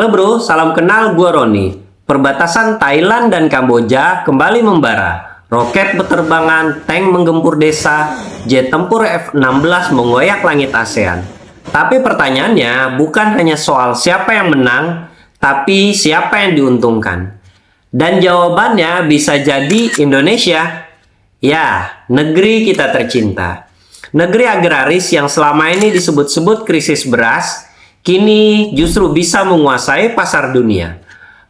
Halo bro, salam kenal, gue Roni. Perbatasan Thailand dan Kamboja kembali membara. Roket berterbangan, tank menggempur desa, jet tempur F-16 mengoyak langit ASEAN. Tapi pertanyaannya bukan hanya soal siapa yang menang, tapi siapa yang diuntungkan. Dan jawabannya bisa jadi Indonesia. Ya, negeri kita tercinta. Negeri agraris yang selama ini disebut-sebut krisis beras, kini justru bisa menguasai pasar dunia.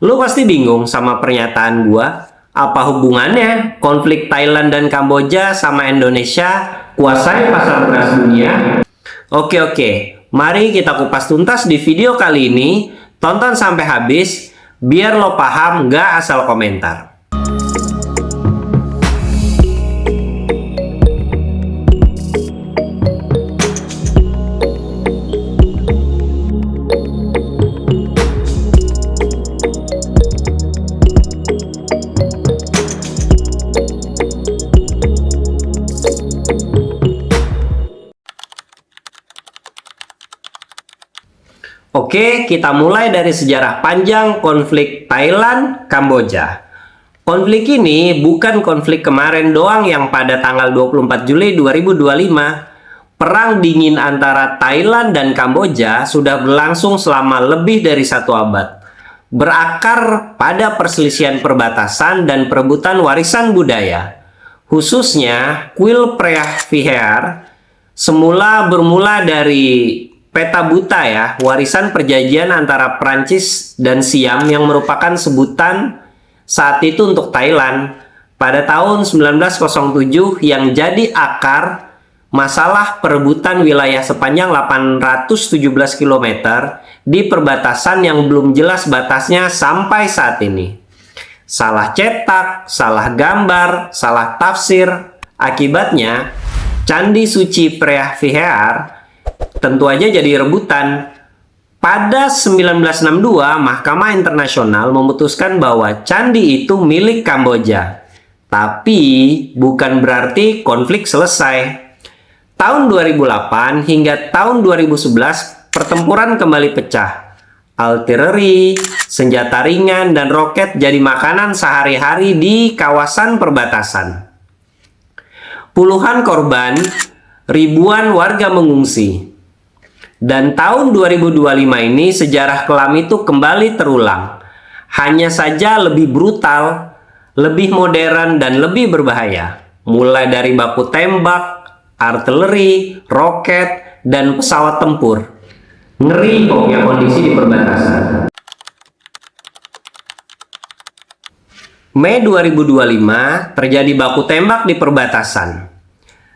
Lu pasti bingung sama pernyataan gua. Apa hubungannya konflik Thailand dan Kamboja sama Indonesia kuasai pasar beras dunia? Oke, mari kita kupas tuntas di video kali ini. Tonton sampai habis, biar lo paham nggak asal komentar. Oke, kita mulai dari sejarah panjang konflik Thailand-Kamboja. Konflik ini bukan konflik kemarin doang yang pada tanggal 24 Juli 2025. Perang dingin antara Thailand dan Kamboja sudah berlangsung selama lebih dari 1 abad. Berakar pada perselisihan perbatasan dan perebutan warisan budaya. Khususnya kuil Preah Vihear semula bermula dari peta buta ya, warisan perjanjian antara Prancis dan Siam yang merupakan sebutan saat itu untuk Thailand pada tahun 1907 yang jadi akar masalah perebutan wilayah sepanjang 817 km di perbatasan yang belum jelas batasnya sampai saat ini. Salah cetak, salah gambar, salah tafsir. Akibatnya, Candi Suci Preah Vihear tentu aja jadi rebutan. Pada 1962, Mahkamah Internasional memutuskan bahwa candi itu milik Kamboja. Tapi bukan berarti konflik selesai. Tahun 2008 hingga tahun 2011, pertempuran kembali pecah. Artileri, senjata ringan, dan roket jadi makanan sehari-hari di kawasan perbatasan. Puluhan korban, ribuan warga mengungsi. Dan tahun 2025 ini sejarah kelam itu kembali terulang. Hanya saja lebih brutal, lebih modern, dan lebih berbahaya. Mulai dari baku tembak, artileri, roket, dan pesawat tempur. Ngeri pokoknya kondisi di perbatasan. Mei 2025 terjadi baku tembak di perbatasan.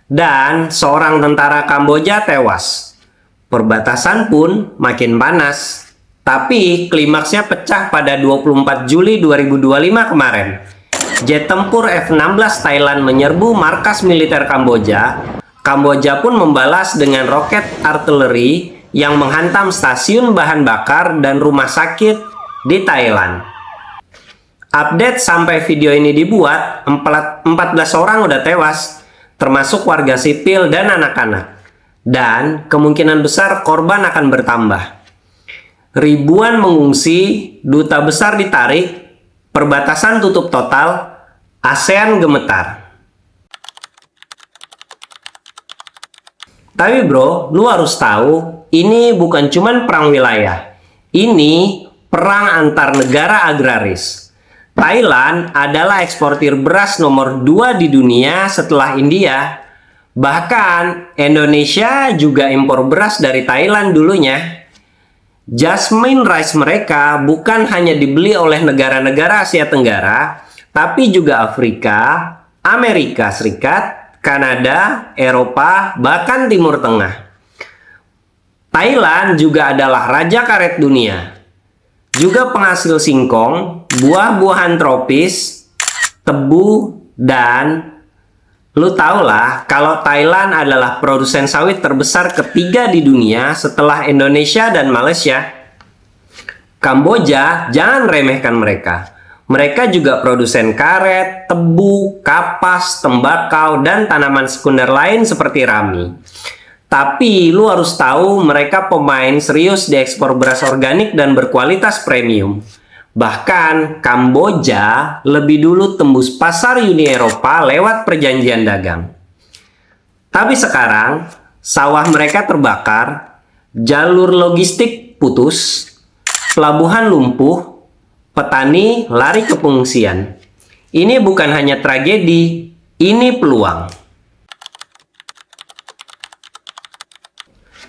Dan seorang tentara Kamboja tewas. Perbatasan pun makin panas. Tapi klimaksnya pecah pada 24 Juli 2025 kemarin. Jet tempur F-16 Thailand menyerbu markas militer Kamboja. Kamboja pun membalas dengan roket artileri yang menghantam stasiun bahan bakar dan rumah sakit di Thailand. Update sampai video ini dibuat, 14 orang udah tewas, termasuk warga sipil dan anak-anak. Dan kemungkinan besar korban akan bertambah. Ribuan mengungsi, duta besar ditarik, perbatasan tutup total, ASEAN gemetar. Tapi bro, lu harus tahu, ini bukan cuman perang wilayah. Ini perang antar negara agraris. Thailand adalah eksportir beras nomor 2 di dunia setelah India. Bahkan Indonesia juga impor beras dari Thailand dulunya. Jasmine rice mereka bukan hanya dibeli oleh negara-negara Asia Tenggara, tapi juga Afrika, Amerika Serikat, Kanada, Eropa, bahkan Timur Tengah. Thailand juga adalah raja karet dunia. Juga penghasil singkong, buah-buahan tropis, tebu, dan lu tau lah, kalau Thailand adalah produsen sawit terbesar ketiga di dunia setelah Indonesia dan Malaysia. Kamboja, jangan remehkan mereka. Mereka juga produsen karet, tebu, kapas, tembakau, dan tanaman sekunder lain seperti rami. Tapi lu harus tahu mereka pemain serius di ekspor beras organik dan berkualitas premium. Bahkan Kamboja lebih dulu tembus pasar Uni Eropa lewat perjanjian dagang. Tapi sekarang sawah mereka terbakar, jalur logistik putus, pelabuhan lumpuh, petani lari ke pengungsian. Ini bukan hanya tragedi, ini peluang.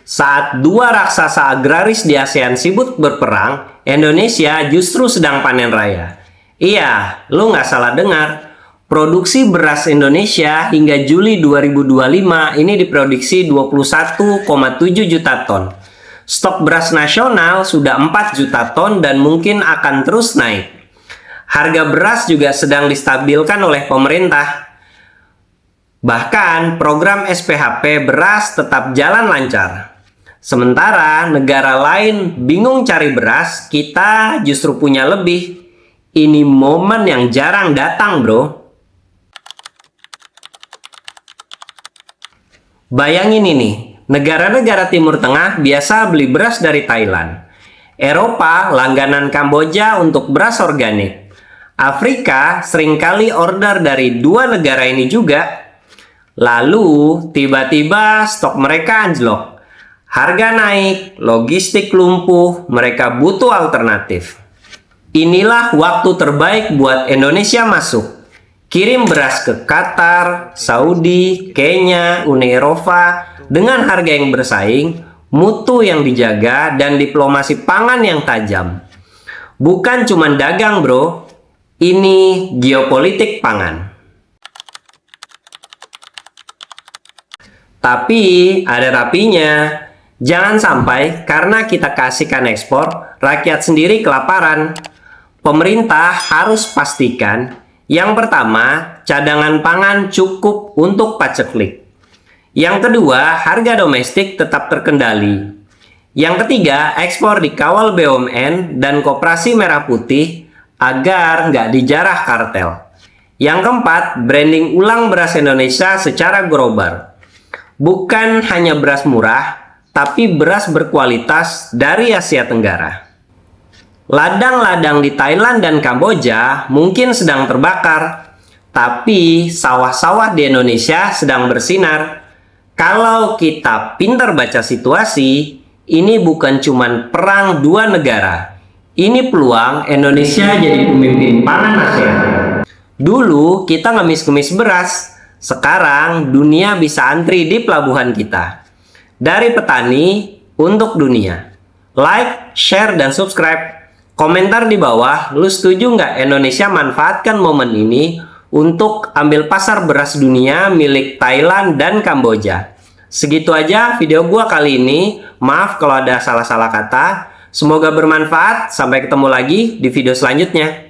Saat dua raksasa agraris di ASEAN sibuk berperang, Indonesia justru sedang panen raya. Iya, lu nggak salah dengar. Produksi beras Indonesia hingga Juli 2025 ini diprediksi 21,7 juta ton. Stok beras nasional sudah 4 juta ton dan mungkin akan terus naik. Harga beras juga sedang distabilkan oleh pemerintah. Bahkan program SPHP beras tetap jalan lancar. Sementara negara lain bingung cari beras, kita justru punya lebih. Ini momen yang jarang datang, bro. Bayangin ini, negara-negara Timur Tengah biasa beli beras dari Thailand. Eropa langganan Kamboja untuk beras organik. Afrika seringkali order dari dua negara ini juga. Lalu, tiba-tiba stok mereka anjlok. Harga naik, logistik lumpuh, mereka butuh alternatif. Inilah waktu terbaik buat Indonesia masuk. Kirim beras ke Qatar, Saudi, Kenya, Uni Eropa dengan harga yang bersaing, mutu yang dijaga, dan diplomasi pangan yang tajam. Bukan cuma dagang, bro. Ini geopolitik pangan. Tapi ada tapinya. Jangan sampai karena kita kasihkan ekspor, rakyat sendiri kelaparan. Pemerintah harus pastikan, yang pertama, cadangan pangan cukup untuk paceklik. Yang kedua, harga domestik tetap terkendali. Yang ketiga, ekspor dikawal BUMN dan Koperasi Merah Putih agar nggak dijarah kartel. Yang keempat, branding ulang beras Indonesia secara global. Bukan hanya beras murah, tapi beras berkualitas dari Asia Tenggara. Ladang-ladang di Thailand dan Kamboja mungkin sedang terbakar, tapi sawah-sawah di Indonesia sedang bersinar. Kalau kita pintar baca situasi, ini bukan cuma perang dua negara. Ini peluang Indonesia jadi pemimpin pangan ASEAN. Dulu kita ngemis-ngemis beras, sekarang dunia bisa antri di pelabuhan kita. Dari petani untuk dunia. Like, share, dan subscribe. Komentar di bawah, lu setuju nggak Indonesia manfaatkan momen ini untuk ambil pasar beras dunia milik Thailand dan Kamboja. Segitu aja video gua kali ini. Maaf kalau ada salah-salah kata. Semoga bermanfaat. Sampai ketemu lagi di video selanjutnya.